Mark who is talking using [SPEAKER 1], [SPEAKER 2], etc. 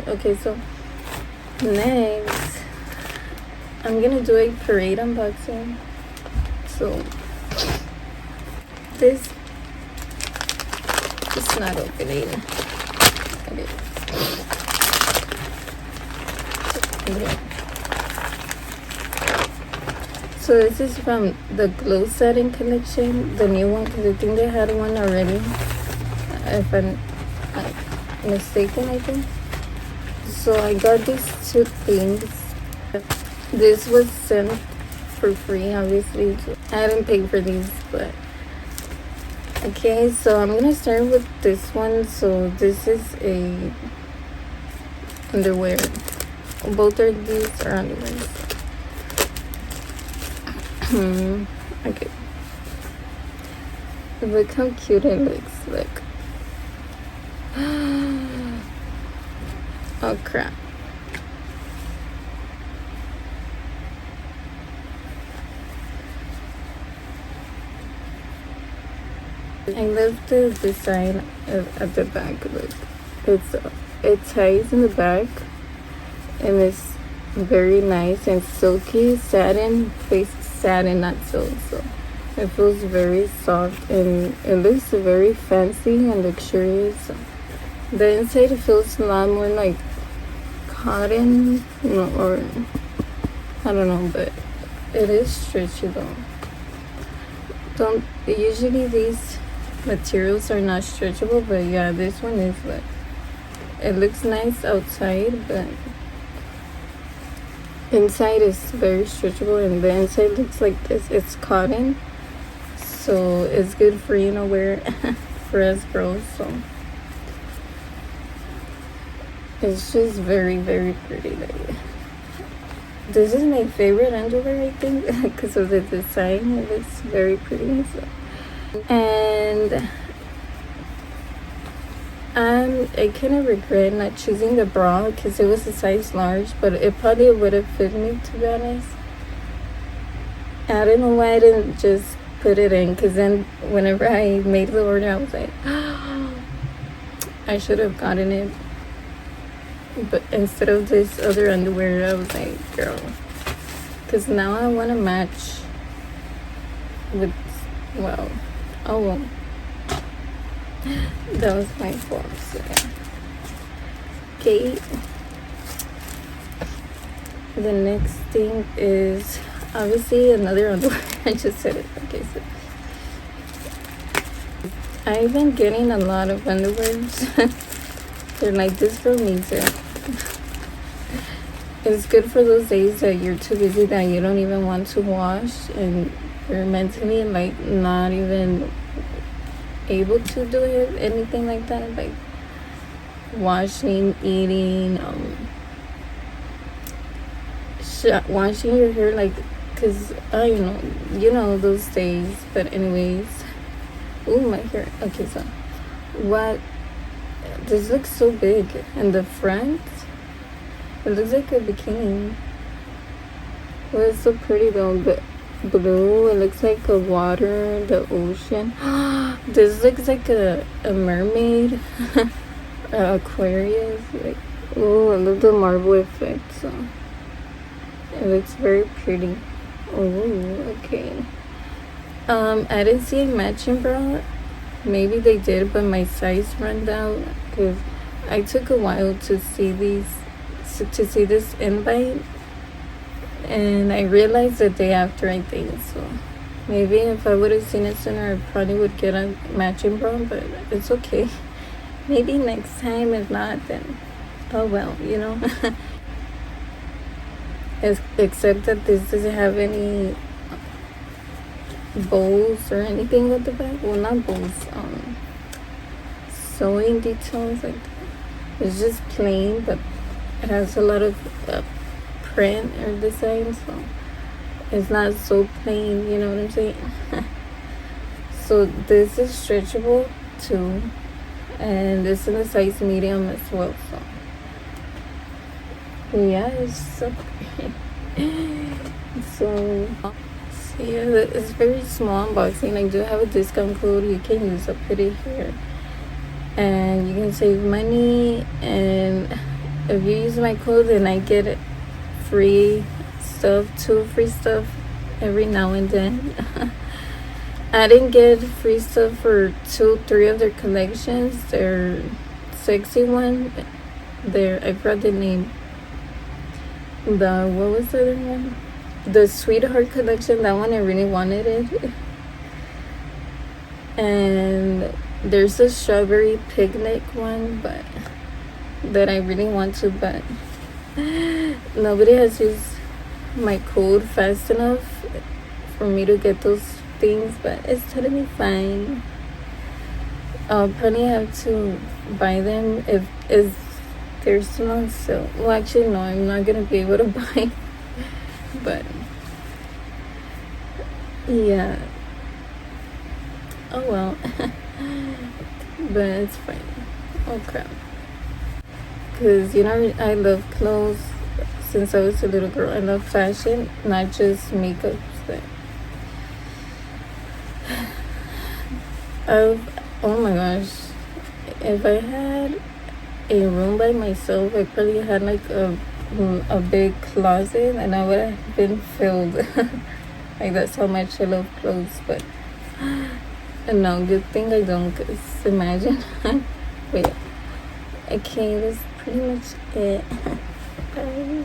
[SPEAKER 1] it. Okay, so next I'm gonna do a parade unboxing. So this is not opening. Okay. Okay. So this is from the Glow Satin collection, the new one, because I think they had one already, if I'm mistaken, I think. So I got these two things. This was sent for free, obviously. I didn't pay for these, but okay. So I'm gonna start with this one. So this is a underwear. Both of these are underwear. Okay. Look how cute it looks. Look. Oh crap. I love the design at the back. Look, it ties in the back, and it's very nice and silky. Satin, face satin, not silk. So it feels very soft, and it looks very fancy and luxurious. The inside feels a lot more like cotton, or I don't know, but it is stretchy though. Usually these materials are not stretchable, but yeah, this one is. Like, it looks nice outside, but inside is very stretchable, and the inside looks like this. It's cotton, so it's good for wear for us girls. So it's just very, very pretty. Like, this is my favorite underwear, I think, because of the design. It looks very pretty. So. And I kind of regret not choosing the bra because it was a size large, but it probably would have fit me, to be honest. I don't know why I didn't just put it in, because then whenever I made the order, I was like, oh, I should have gotten it. But instead of this other underwear, I was like, girl, because now I want to match with, well, oh well. That was my fault. So. Okay. The next thing is obviously another underwear. I just said it. Okay, so I've been getting a lot of underwears. They're like, this girl needs it. It's good for those days that you're too busy that you don't even want to wash, and you're mentally like not even able to do it, anything like that, like washing, eating, washing your hair, like, because you know those days. But anyways, oh, my hair. Okay, so what, this looks so big in the front. It looks like a bikini. Well, it's so pretty though. But blue, it looks like a water, the ocean. This looks like a mermaid. Aquarius. Like, oh, I love the marble effect. So it looks very pretty. Oh, okay. I didn't see a matching bra. Maybe they did, but my size ran out because I took a while to see this invite, and I realized the day after, I think. So maybe if I would have seen it sooner, I probably would get a matching bra, but it's okay. Maybe next time. If not, then oh well, Except that this doesn't have any bows or anything with the back. Well, not bows, sewing details like that. It's just plain, but it has a lot of print or design, so it's not so plain, you know what I'm saying? So this is stretchable too, and this is a size medium as well. So yeah, it's so so yeah, it's very small unboxing. I do have a discount code you can use. I'll put it here, and you can save money, and if you use my code, then I get free stuff, 2 free stuff every now and then. I didn't get free stuff for 3 of their collections. Their sexy one, I forgot the name. What was the other one? The Sweetheart collection. That one I really wanted it. And there's a Strawberry Picnic one, but that I really want to, but nobody has used my code fast enough for me to get those things, but it's totally fine. I'll probably have to buy them if they're still on sale. Well, actually, no, I'm not gonna be able to buy, but yeah. Oh well. But it's fine. Oh crap. Because, I love clothes since I was a little girl. I love fashion, not just makeup. Oh my gosh. If I had a room by myself, I probably had like a big closet, and I would have been filled. Like, that's how much I love clothes. But no, good thing I don't, because imagine. Wait. Okay, that's pretty much it. Bye.